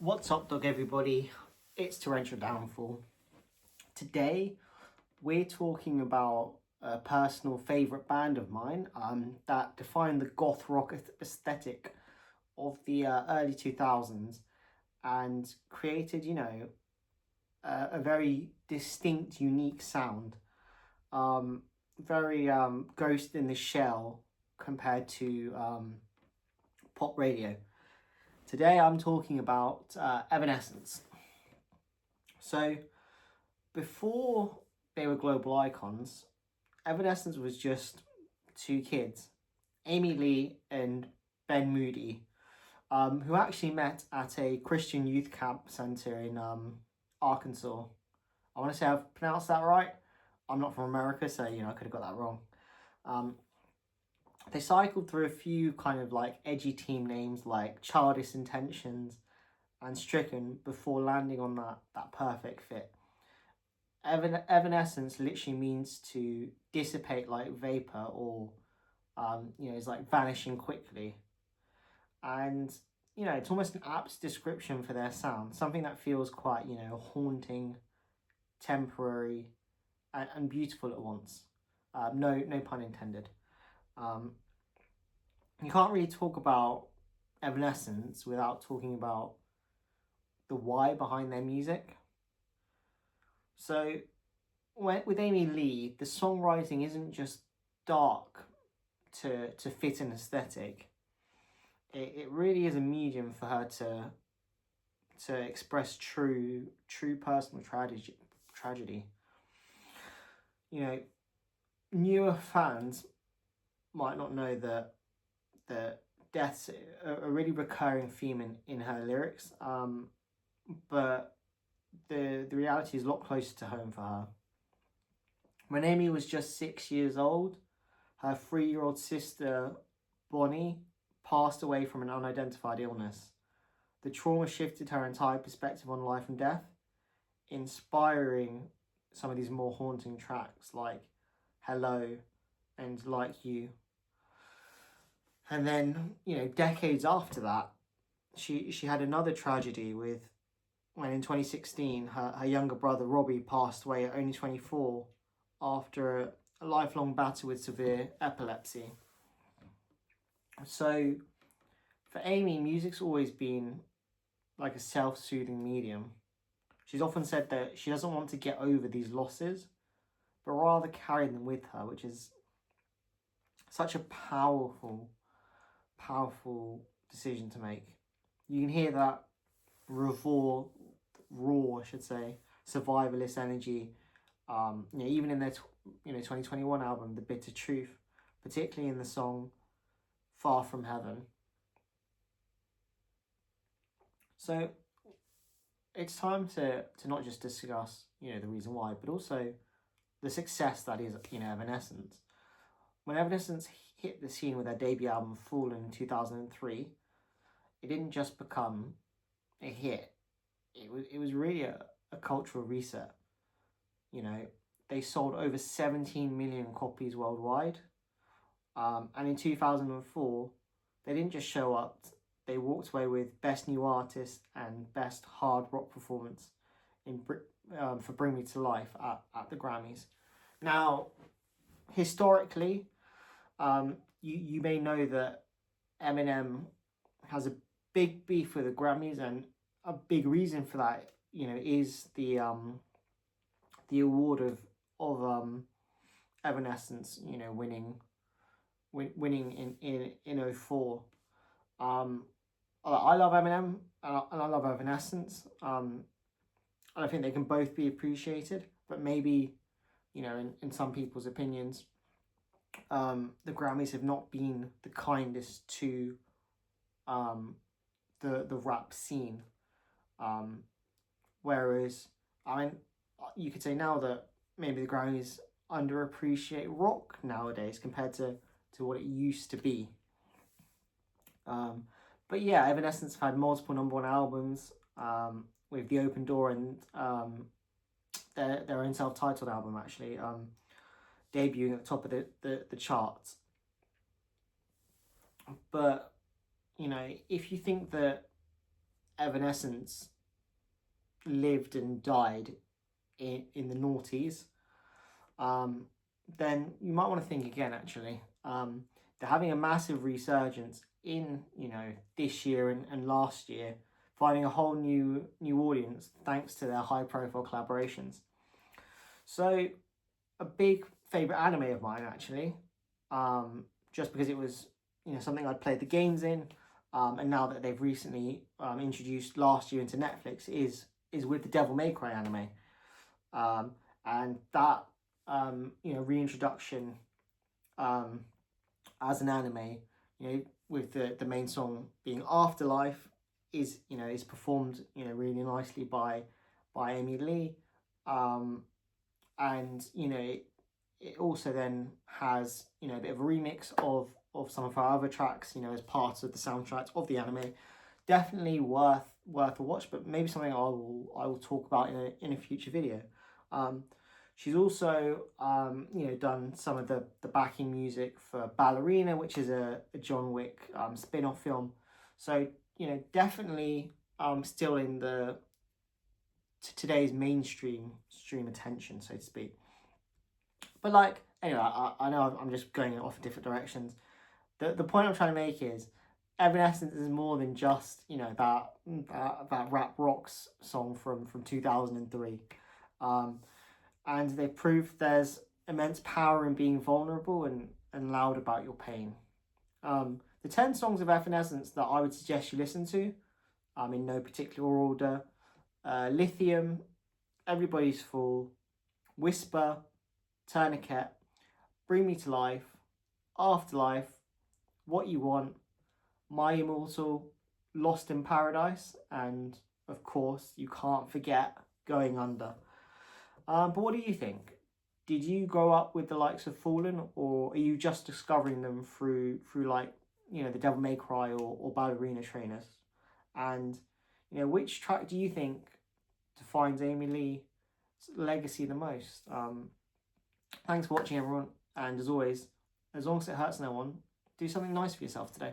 What's up, dog, everybody? It's Torrential Downfall. Today, we're talking about a personal favourite band of mine that defined the goth rock aesthetic of the early 2000s and created, a very distinct, unique sound. Very Ghost in the Shell compared to pop radio. Today I'm talking about Evanescence. So, before they were global icons, Evanescence was just two kids, Amy Lee and Ben Moody, who actually met at a Christian youth camp center in Arkansas. I want to say I've pronounced that right. I'm not from America, so I could have got that wrong. They cycled through a few kind of like edgy team names like Childish Intentions and Stricken before landing on that perfect fit. Evanescence literally means to dissipate like vapor, or it's like vanishing quickly. And it's almost an apt description for their sound, something that feels quite haunting, temporary, and beautiful at once. No pun intended. You can't really talk about Evanescence without talking about the why behind their music. So, with Amy Lee, the songwriting isn't just dark to fit an aesthetic. It really is a medium for her to express true personal tragedy. Newer fans might not know that death's a really recurring theme in her lyrics, but the reality is a lot closer to home for her. When Amy was just 6 years old, her 3-year-old sister, Bonnie, passed away from an unidentified illness. The trauma shifted her entire perspective on life and death, inspiring some of these more haunting tracks like Hello and Like You. And then, decades after that, she had another tragedy when in 2016, her younger brother Robbie passed away at only 24 after a lifelong battle with severe epilepsy. So, for Amy, music's always been like a self-soothing medium. She's often said that she doesn't want to get over these losses, but rather carry them with her, which is such a powerful decision to make. You can hear that raw, survivalist energy. Even in their 2021 album, The Bitter Truth, particularly in the song Far From Heaven. So it's time to not just discuss the reason why, but also the success that is Evanescence. When Evanescence hit the scene with their debut album Fallen in 2003, it didn't just become a hit. It was really a cultural reset. They sold over 17 million copies worldwide. And in 2004, they didn't just show up, they walked away with Best New Artist and Best Hard Rock Performance for Bring Me to Life at the Grammys. Now, historically, you may know that Eminem has a big beef with the Grammys, and a big reason for that, is the award of Evanescence, winning in 04. I love Eminem and I love Evanescence. And I think they can both be appreciated, but maybe, in some people's opinions, the Grammys have not been the kindest to the rap scene. Whereas, you could say now that maybe the Grammys underappreciate rock nowadays compared to what it used to be. But yeah, Evanescence have had multiple #1 albums, with The Open Door and their own self-titled album actually, debuting at the top of the charts. But if you think that Evanescence lived and died in the noughties, then you might want to think again, actually. They're having a massive resurgence in, this year and last year, finding a whole new audience thanks to their high profile collaborations. So a big favourite anime of mine, actually, just because it was something I'd played the games in, and now that they've recently introduced last year into Netflix, is with the Devil May Cry anime, and that reintroduction as an anime, with the main song being Afterlife, is performed really nicely by Amy Lee, and it also then has a bit of a remix of some of her other tracks as parts of the soundtrack of the anime. Definitely worth a watch, but maybe something I will talk about in a future video. She's also done some of the backing music for Ballerina, which is a John Wick spin-off film. So definitely still in today's mainstream attention, so to speak. But anyway, I know I'm just going off in different directions. The point I'm trying to make is Evanescence is more than just that rap rocks song from 2003, and they proved there's immense power in being vulnerable and loud about your pain. The 10 songs of Evanescence that I would suggest you listen to, in no particular order: Lithium, Everybody's Fool, Whisper, Tourniquet, Bring Me to Life, Afterlife, What You Want, My Immortal, Lost in Paradise, and of course you can't forget Going Under. But what do you think? Did you grow up with the likes of Fallen, or are you just discovering them through the Devil May Cry or Ballerina trainers? And which track do you think defines Amy Lee's legacy the most? Thanks for watching, everyone, and as always, as long as it hurts no one, do something nice for yourself today.